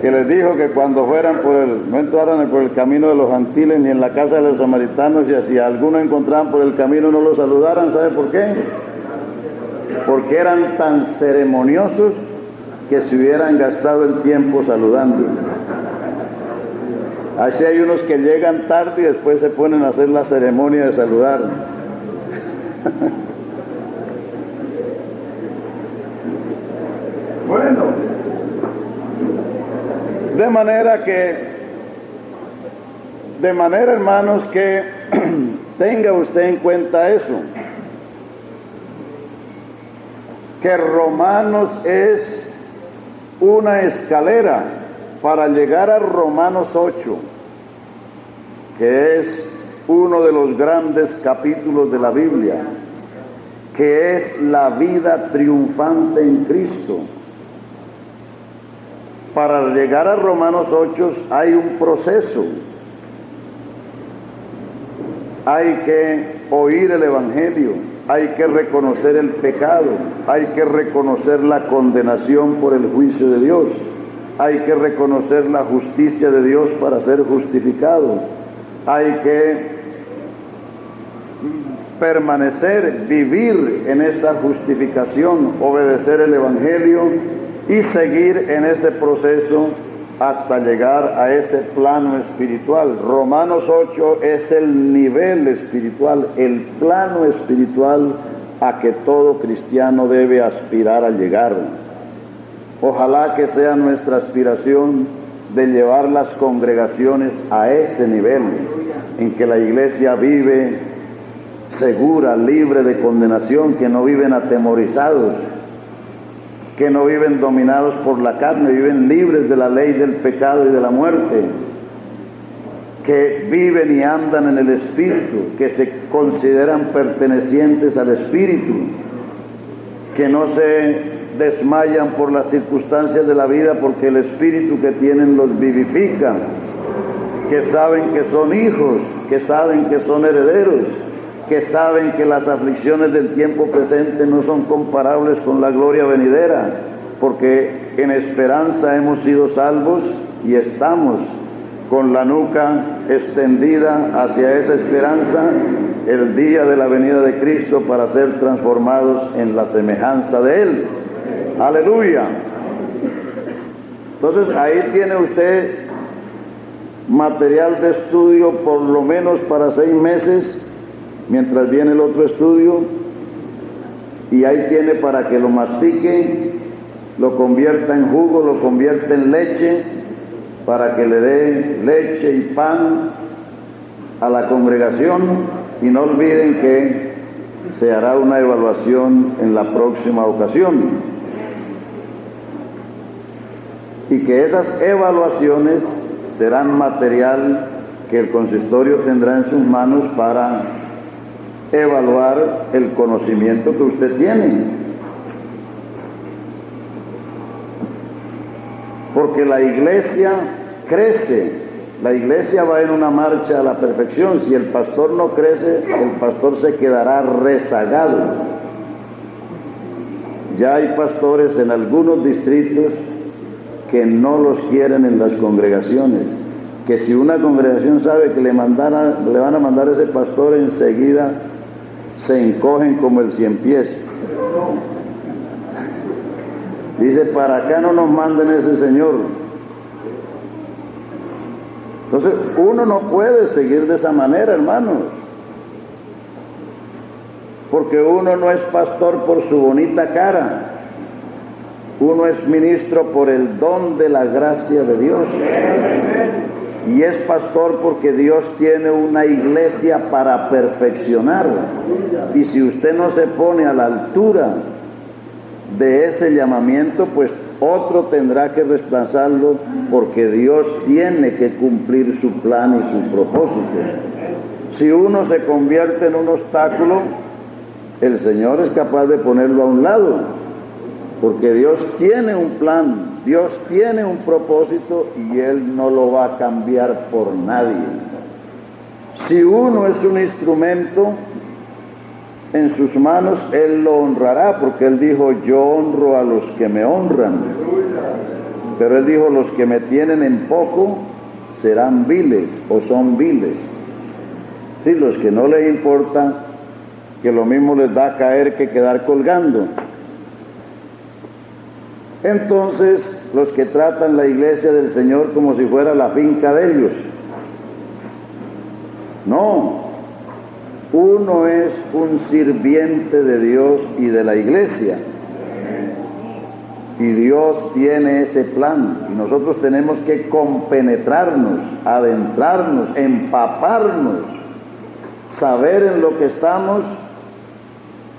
Que les dijo que cuando fueran no entraran por el camino de los gentiles ni en la casa de los samaritanos, y si alguno encontraban por el camino no lo saludaran. ¿Sabe por qué? Porque eran tan ceremoniosos que se hubieran gastado el tiempo saludando. Así hay unos que llegan tarde y después se ponen a hacer la ceremonia de saludar. Bueno, de manera, hermanos, que tenga usted en cuenta eso, que Romanos es una escalera para llegar a Romanos 8, que es uno de los grandes capítulos de la Biblia, que es la vida triunfante en Cristo. Para llegar a Romanos 8 hay un proceso. Hay que oír el Evangelio, hay que reconocer el pecado, hay que reconocer la condenación por el juicio de Dios, hay que reconocer la justicia de Dios para ser justificado, hay que permanecer, vivir en esa justificación, obedecer el Evangelio y seguir en ese proceso hasta llegar a ese plano espiritual. Romanos 8 es el nivel espiritual, el plano espiritual a que todo cristiano debe aspirar a llegar. Ojalá que sea nuestra aspiración de llevar las congregaciones a ese nivel, en que la iglesia vive segura, libre de condenación, que no viven atemorizados, que no viven dominados por la carne, viven libres de la ley del pecado y de la muerte, que viven y andan en el Espíritu, que se consideran pertenecientes al Espíritu, que no se desmayan por las circunstancias de la vida, porque el Espíritu que tienen los vivifica, que saben que son hijos, que saben que son herederos, que saben que las aflicciones del tiempo presente no son comparables con la gloria venidera, porque en esperanza hemos sido salvos y estamos con la nuca extendida hacia esa esperanza, el día de la venida de Cristo, para ser transformados en la semejanza de Él. Aleluya. Entonces ahí tiene usted material de estudio por lo menos para 6 meses, mientras viene el otro estudio, y ahí tiene para que lo mastique, lo convierta en jugo, lo convierta en leche, para que le dé leche y pan a la congregación. Y no olviden que se hará una evaluación en la próxima ocasión, y que esas evaluaciones serán material que el consistorio tendrá en sus manos para evaluar el conocimiento que usted tiene. Porque la iglesia crece, la iglesia va en una marcha a la perfección. Si el pastor no crece, el pastor se quedará rezagado. Ya hay pastores en algunos distritos que no los quieren en las congregaciones, que si una congregación sabe que le van a mandar a ese pastor, enseguida se encogen como el 100 pies. Dice, para acá no nos manden ese señor. Entonces uno no puede seguir de esa manera, hermanos, porque uno no es pastor por su bonita cara, Uno es ministro por el don de la gracia de Dios. Y es pastor porque Dios tiene una iglesia para perfeccionar. Y si usted no se pone a la altura de ese llamamiento, pues otro tendrá que reemplazarlo, porque Dios tiene que cumplir su plan y su propósito. Si uno se convierte en un obstáculo, el Señor es capaz de ponerlo a un lado, porque Dios tiene un plan, Dios tiene un propósito y Él no lo va a cambiar por nadie. Si uno es un instrumento en sus manos, Él lo honrará, porque Él dijo: yo honro a los que me honran. Pero Él dijo: los que me tienen en poco serán viles o son viles. Sí, los que no les importa, que lo mismo les da a caer que quedar colgando. Entonces, los que tratan la iglesia del Señor como si fuera la finca de ellos. No, uno es un sirviente de Dios y de la iglesia. Y Dios tiene ese plan. Y nosotros tenemos que compenetrarnos, adentrarnos, empaparnos, saber en lo que estamos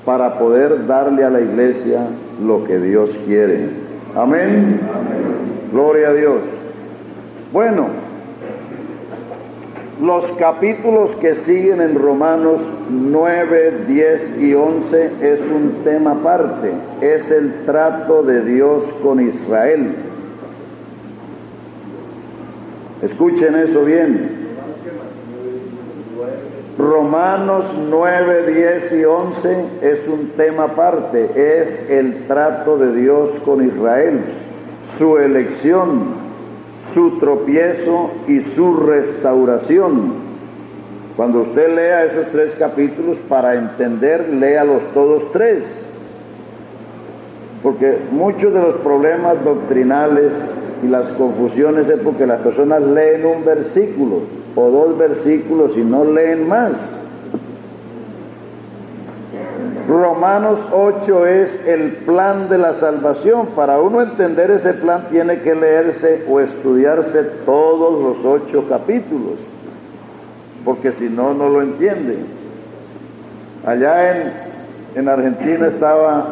para poder darle a la iglesia lo que Dios quiere. Amén. Gloria a Dios. Bueno, los capítulos que siguen en Romanos 9, 10 y 11 es un tema aparte. Es el trato de Dios con Israel. Escuchen eso bien. Romanos 9, 10 y 11 es un tema aparte. Es el trato de Dios con Israel, su elección, su tropiezo y su restauración. Cuando usted lea esos 3 capítulos, para entender, léalos todos 3. Porque muchos de los problemas doctrinales y las confusiones es porque las personas leen un versículo o 2 versículos y no leen más. Romanos 8 es el plan de la salvación. Para uno entender ese plan tiene que leerse o estudiarse todos los 8 capítulos, porque si no, no lo entiende. Allá en Argentina estaba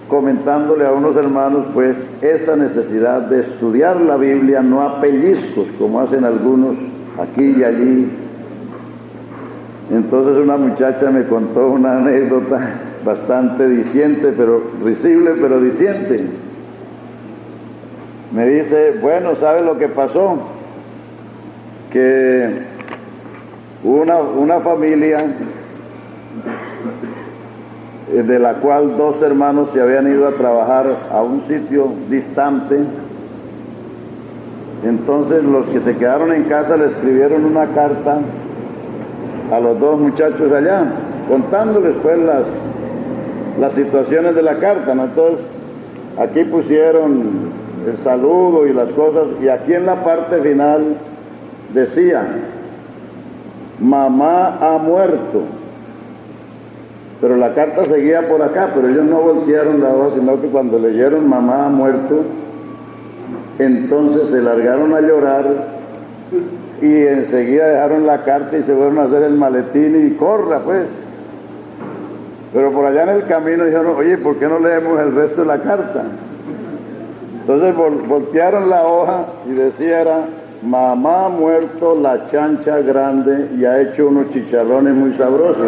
comentándole a unos hermanos pues esa necesidad de estudiar la Biblia, no a pellizcos como hacen algunos aquí y allí. Entonces una muchacha me contó una anécdota bastante diciente, pero risible, pero diciente. Me dice: bueno, ¿sabe lo que pasó? Que una familia de la cual 2 hermanos se habían ido a trabajar a un sitio distante. Entonces los que se quedaron en casa le escribieron una carta a los 2 muchachos allá, contándoles pues las situaciones de la carta, ¿no? Entonces aquí pusieron el saludo y las cosas, y aquí en la parte final decía: mamá ha muerto. Pero la carta seguía por acá, pero ellos no voltearon la hoja, sino que cuando leyeron mamá ha muerto, entonces se largaron a llorar y enseguida dejaron la carta y se fueron a hacer el maletín y corra pues. Pero por allá en el camino dijeron: oye, ¿por qué no leemos el resto de la carta? Entonces voltearon la hoja y decía: era mamá ha muerto, la chancha grande, y ha hecho unos chicharrones muy sabrosos.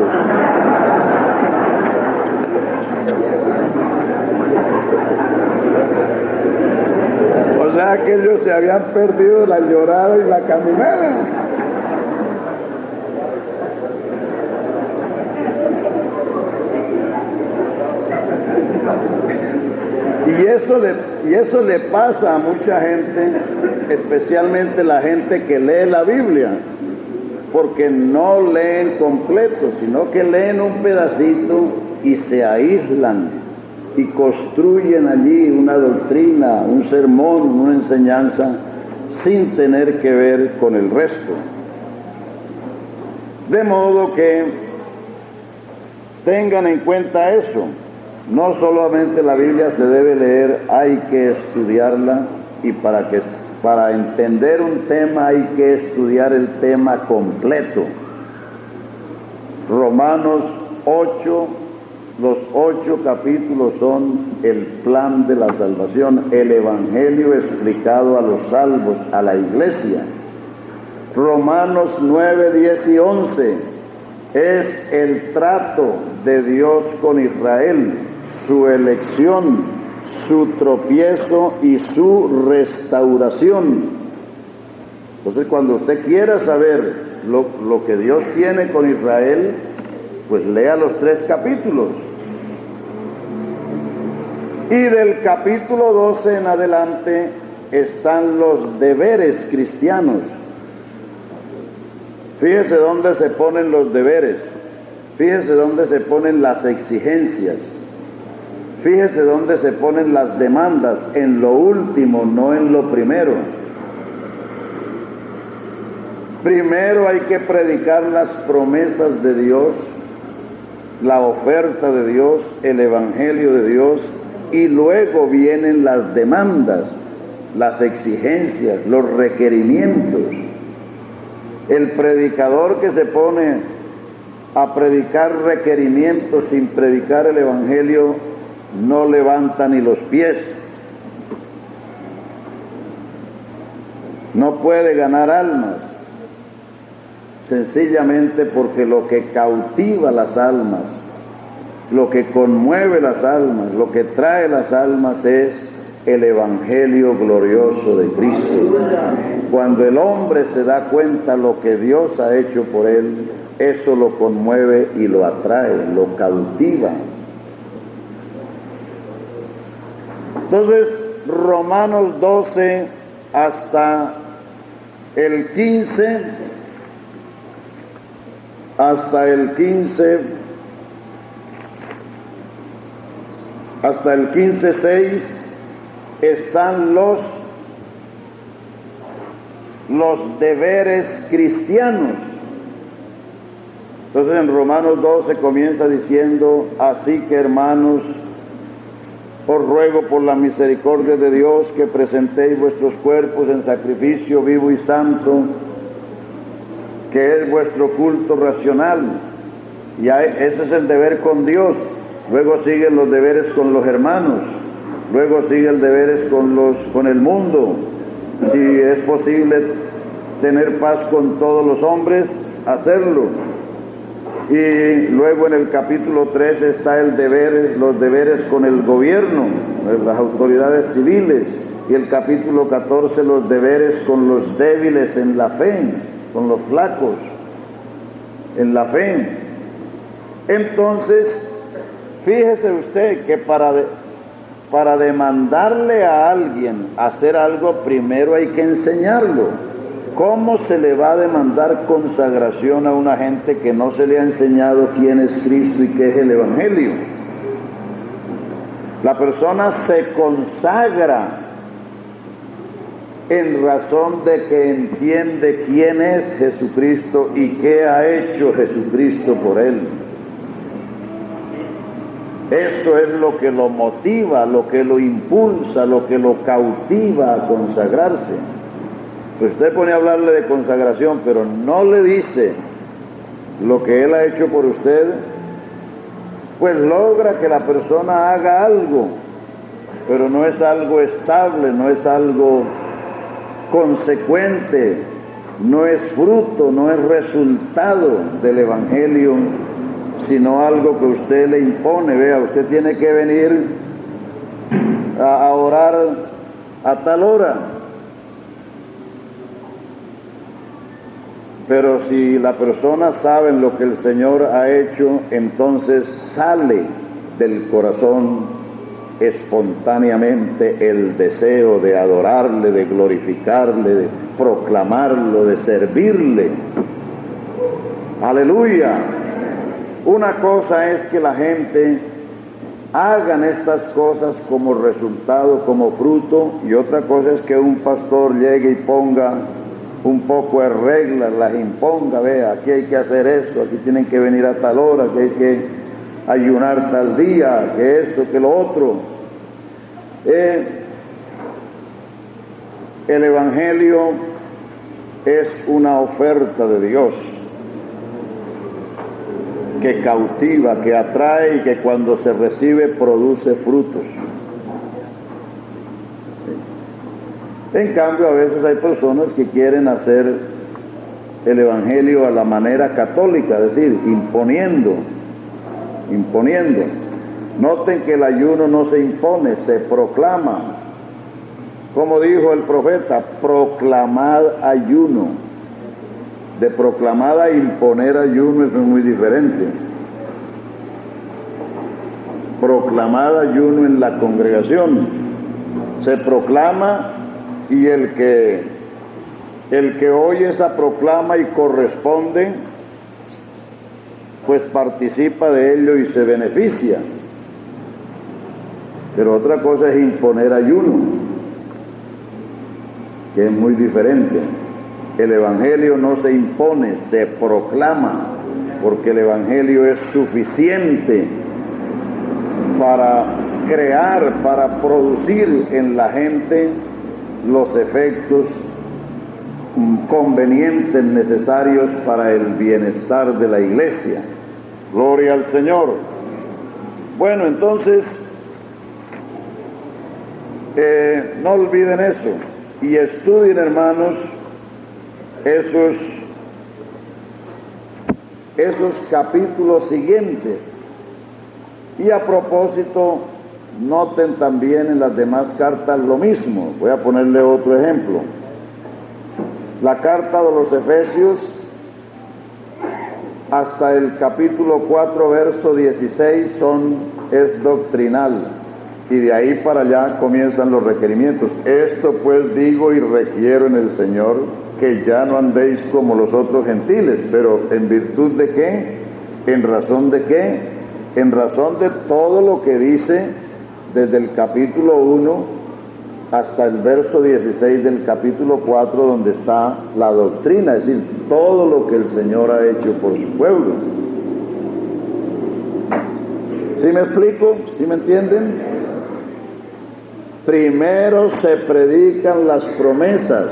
O sea que ellos se habían perdido la llorada y la caminada. Y eso le pasa a mucha gente, especialmente la gente que lee la Biblia, porque no leen completo, sino que leen un pedacito y se aíslan y construyen allí una doctrina, un sermón, una enseñanza, sin tener que ver con el resto. De modo que tengan en cuenta eso. No solamente la Biblia se debe leer, hay que estudiarla, y para entender un tema hay que estudiar el tema completo. Romanos 8, los 8 capítulos son el plan de la salvación, el evangelio explicado a los salvos, a la iglesia. Romanos 9, 10 y 11 es el trato de Dios con Israel, su elección, su tropiezo y su restauración. Entonces, cuando usted quiera saber lo que Dios tiene con Israel, pues lea los 3 capítulos. Y del capítulo 12 en adelante están los deberes cristianos. Fíjese dónde se ponen los deberes, fíjese dónde se ponen las exigencias, fíjese dónde se ponen las demandas, en lo último, no en lo primero. Primero hay que predicar las promesas de Dios, la oferta de Dios, el evangelio de Dios, y luego vienen las demandas, las exigencias, los requerimientos. El predicador que se pone a predicar requerimientos sin predicar el evangelio no levanta ni los pies. No puede ganar almas, sencillamente porque lo que cautiva las almas, lo que conmueve las almas, lo que trae las almas es el evangelio glorioso de Cristo. Cuando el hombre se da cuenta lo que Dios ha hecho por él, eso lo conmueve y lo atrae, lo cautiva. Entonces, Romanos 12 hasta el 15, hasta el 15:6 están los deberes cristianos. Entonces en Romanos 12 comienza diciendo: así que, hermanos, os ruego por la misericordia de Dios que presentéis vuestros cuerpos en sacrificio vivo y santo, que es vuestro culto racional. Y ese es el deber con Dios. Luego siguen los deberes con los hermanos. Luego sigue el deberes con el mundo. Si es posible tener paz con todos los hombres, hacerlo. Y luego en el capítulo 13 está los deberes con el gobierno, las autoridades civiles. Y el capítulo 14 los deberes con los débiles en la fe, con los flacos en la fe. Entonces, fíjese usted que para demandarle a alguien hacer algo, primero hay que enseñarlo. ¿Cómo se le va a demandar consagración a una gente que no se le ha enseñado quién es Cristo y qué es el evangelio? La persona se consagra en razón de que entiende quién es Jesucristo y qué ha hecho Jesucristo por él. Eso es lo que lo motiva, lo que lo impulsa, lo que lo cautiva a consagrarse. Pues usted pone a hablarle de consagración, pero no le dice lo que Él ha hecho por usted, pues logra que la persona haga algo, pero no es algo estable, no es algo consecuente, no es fruto, no es resultado del evangelio, sino algo que usted le impone. Vea, usted tiene que venir a orar a tal hora. Pero si la persona sabe lo que el Señor ha hecho, entonces sale del corazón espontáneamente el deseo de adorarle, de glorificarle, de proclamarlo, de servirle. ¡Aleluya! Una cosa es que la gente hagan estas cosas como resultado, como fruto, y otra cosa es que un pastor llegue y ponga un poco de reglas, las imponga. Vea, aquí hay que hacer esto, aquí tienen que venir a tal hora, aquí hay que ayunar tal día, que esto, que lo otro. El Evangelio es una oferta de Dios que cautiva, que atrae y que cuando se recibe produce frutos. En cambio, a veces hay personas que quieren hacer el Evangelio a la manera católica, es decir, imponiendo. Noten que el ayuno no se impone, se proclama. Como dijo el profeta, proclamad ayuno. De proclamar a imponer ayuno eso es muy diferente. Proclamad ayuno en la congregación. Se proclama y el que oye esa proclama y corresponde, pues participa de ello y se beneficia. Pero otra cosa es imponer ayuno, que es muy diferente. El Evangelio no se impone, se proclama, porque el Evangelio es suficiente para crear, para producir en la gente los efectos convenientes, necesarios para el bienestar de la iglesia. Gloria al Señor. Bueno, entonces, no olviden eso y estudien, hermanos, esos capítulos siguientes. Y a propósito, noten también en las demás cartas lo mismo. Voy a ponerle otro ejemplo. La carta de los Efesios, hasta el capítulo 4, verso 16, es doctrinal. Y de ahí para allá comienzan los requerimientos. Esto pues digo y requiero en el Señor, que ya no andéis como los otros gentiles. Pero ¿en virtud de qué? ¿En razón de qué? En razón de todo lo que dice desde el capítulo 1 hasta el verso 16 del capítulo 4, donde está la doctrina, es decir, todo lo que el Señor ha hecho por su pueblo. ¿Sí me explico? ¿Sí me entienden? Primero se predican las promesas.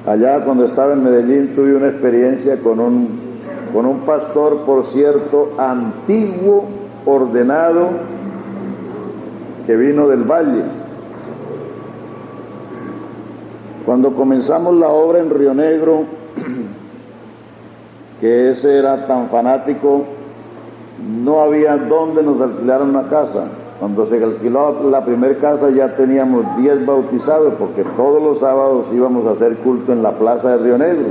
Allá cuando estaba en Medellín tuve una experiencia con un pastor, por cierto, antiguo, ordenado, que vino del Valle. Cuando comenzamos la obra en Río Negro, que ese era tan fanático, no había dónde nos alquilaran una casa. Cuando se alquiló la primera casa ya teníamos 10 bautizados, porque todos los sábados íbamos a hacer culto en la plaza de Río Negro.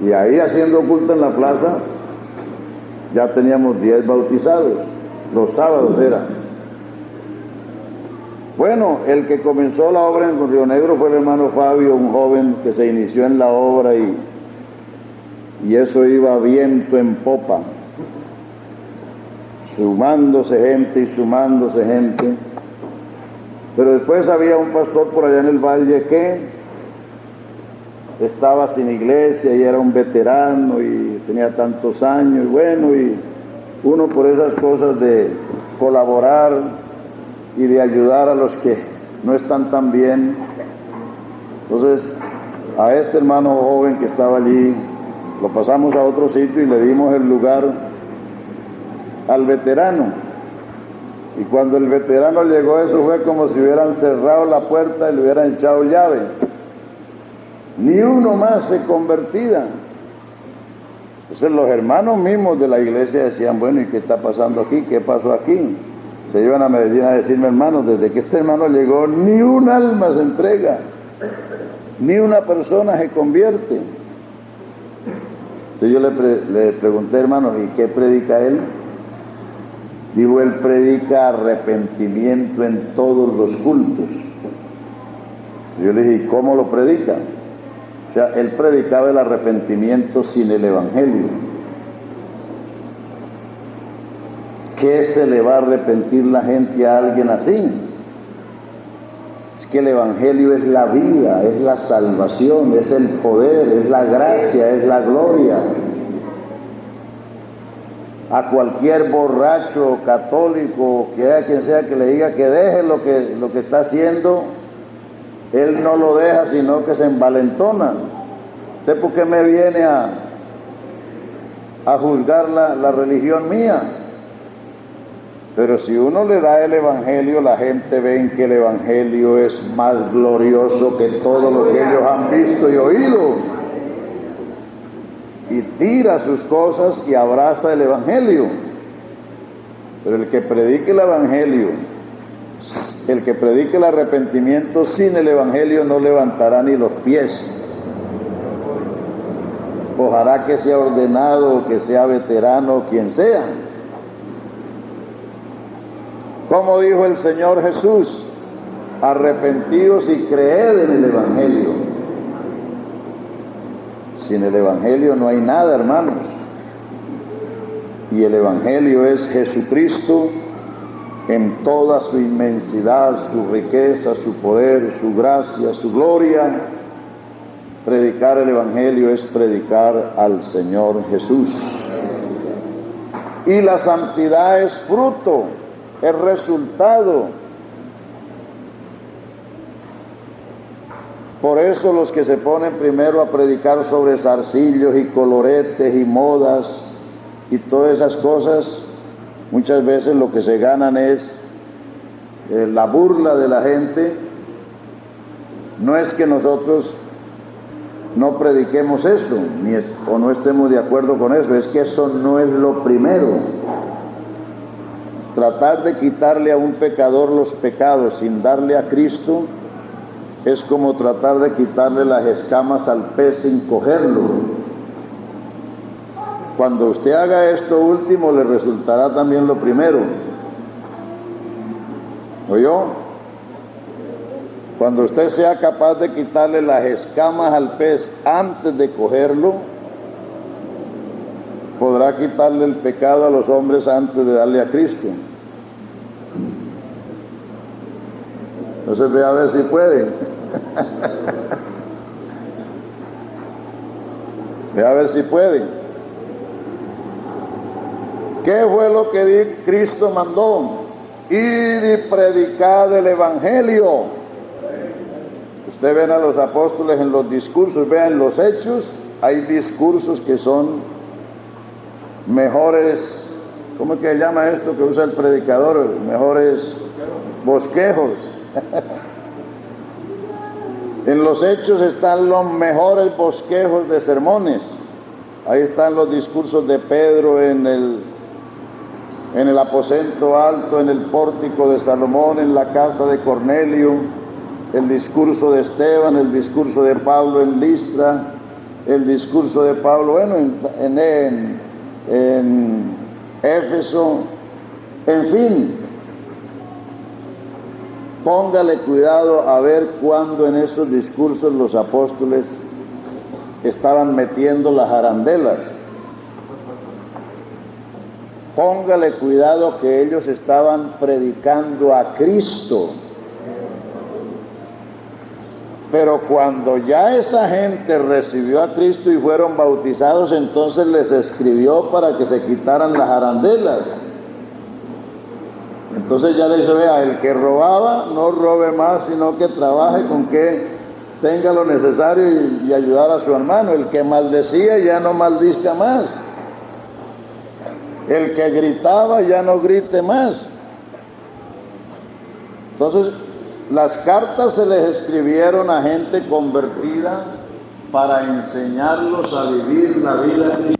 Y ahí haciendo culto en la plaza, ya teníamos 10 bautizados. Los sábados era. Bueno, el que comenzó la obra en Río Negro fue el hermano Fabio, un joven que se inició en la obra y eso iba viento en popa. Sumándose gente. Pero después había un pastor por allá en el valle que estaba sin iglesia y era un veterano y tenía tantos años, y bueno, y uno por esas cosas de colaborar y de ayudar a los que no están tan bien. Entonces, a este hermano joven que estaba allí, lo pasamos a otro sitio y le dimos el lugar al veterano. Y cuando el veterano llegó, eso fue como si hubieran cerrado la puerta y le hubieran echado llave. Ni uno más se convertía. Entonces los hermanos mismos de la iglesia decían, bueno, ¿y qué está pasando aquí? ¿Qué pasó aquí? Se iban a Medellín a decirme, hermanos, desde que este hermano llegó, ni un alma se entrega, ni una persona se convierte. Entonces yo le pregunté, hermanos, ¿y qué predica él? Digo, él predica arrepentimiento en todos los cultos. Yo le dije, ¿y cómo lo predica? O sea, él predicaba el arrepentimiento sin el Evangelio. ¿Qué se le va a arrepentir la gente a alguien así? Es que el Evangelio es la vida, es la salvación, es el poder, es la gracia, es la gloria. A cualquier borracho, católico, que haya quien sea que le diga que deje lo que está haciendo, él no lo deja, sino que se envalentona. ¿Usted por qué me viene a juzgar la religión mía? Pero si uno le da el Evangelio, la gente ve que el Evangelio es más glorioso que todo lo que ellos han visto y oído. Y tira sus cosas y abraza el Evangelio. Pero el que predique el Evangelio, el que predique el arrepentimiento sin el Evangelio, no levantará ni los pies. Ojalá que sea ordenado, que sea veterano, quien sea. Como dijo el Señor Jesús, arrepentíos y creed en el Evangelio. Sin el Evangelio no hay nada, hermanos. Y el Evangelio es Jesucristo en toda su inmensidad, su riqueza, su poder, su gracia, su gloria. Predicar el Evangelio es predicar al Señor Jesús. Y la santidad es fruto, es resultado. Por eso los que se ponen primero a predicar sobre zarcillos y coloretes y modas y todas esas cosas, muchas veces lo que se ganan es la burla de la gente. No es que nosotros no prediquemos eso, o no estemos de acuerdo con eso, es que eso no es lo primero. Tratar de quitarle a un pecador los pecados sin darle a Cristo es como tratar de quitarle las escamas al pez sin cogerlo. Cuando usted haga esto último, le resultará también lo primero. ¿Oyó? Cuando usted sea capaz de quitarle las escamas al pez antes de cogerlo, podrá quitarle el pecado a los hombres antes de darle a Cristo. Entonces ve a ver si puede. Ve a ver si puede. ¿Qué fue lo que Cristo mandó? Ir y predicar el Evangelio. Usted ven a los apóstoles en los discursos, vean los hechos, hay discursos que son mejores, ¿cómo es que se llama esto que usa el predicador? Mejores bosquejos. En los hechos están los mejores bosquejos de sermones. Ahí están los discursos de Pedro en el aposento alto, en el pórtico de Salomón, en la casa de Cornelio, el discurso de Esteban, el discurso de Pablo en Listra, el discurso de Pablo, bueno, en Éfeso, en fin. Póngale cuidado a ver cuándo en esos discursos los apóstoles estaban metiendo las arandelas. Póngale cuidado que ellos estaban predicando a Cristo. Pero cuando ya esa gente recibió a Cristo y fueron bautizados, entonces les escribió para que se quitaran las arandelas. Entonces ya le dice, vea, el que robaba no robe más, sino que trabaje con que tenga lo necesario y ayudar a su hermano. El que maldecía ya no maldizca más. El que gritaba ya no grite más. Entonces, las cartas se les escribieron a gente convertida para enseñarlos a vivir la vida cristiana.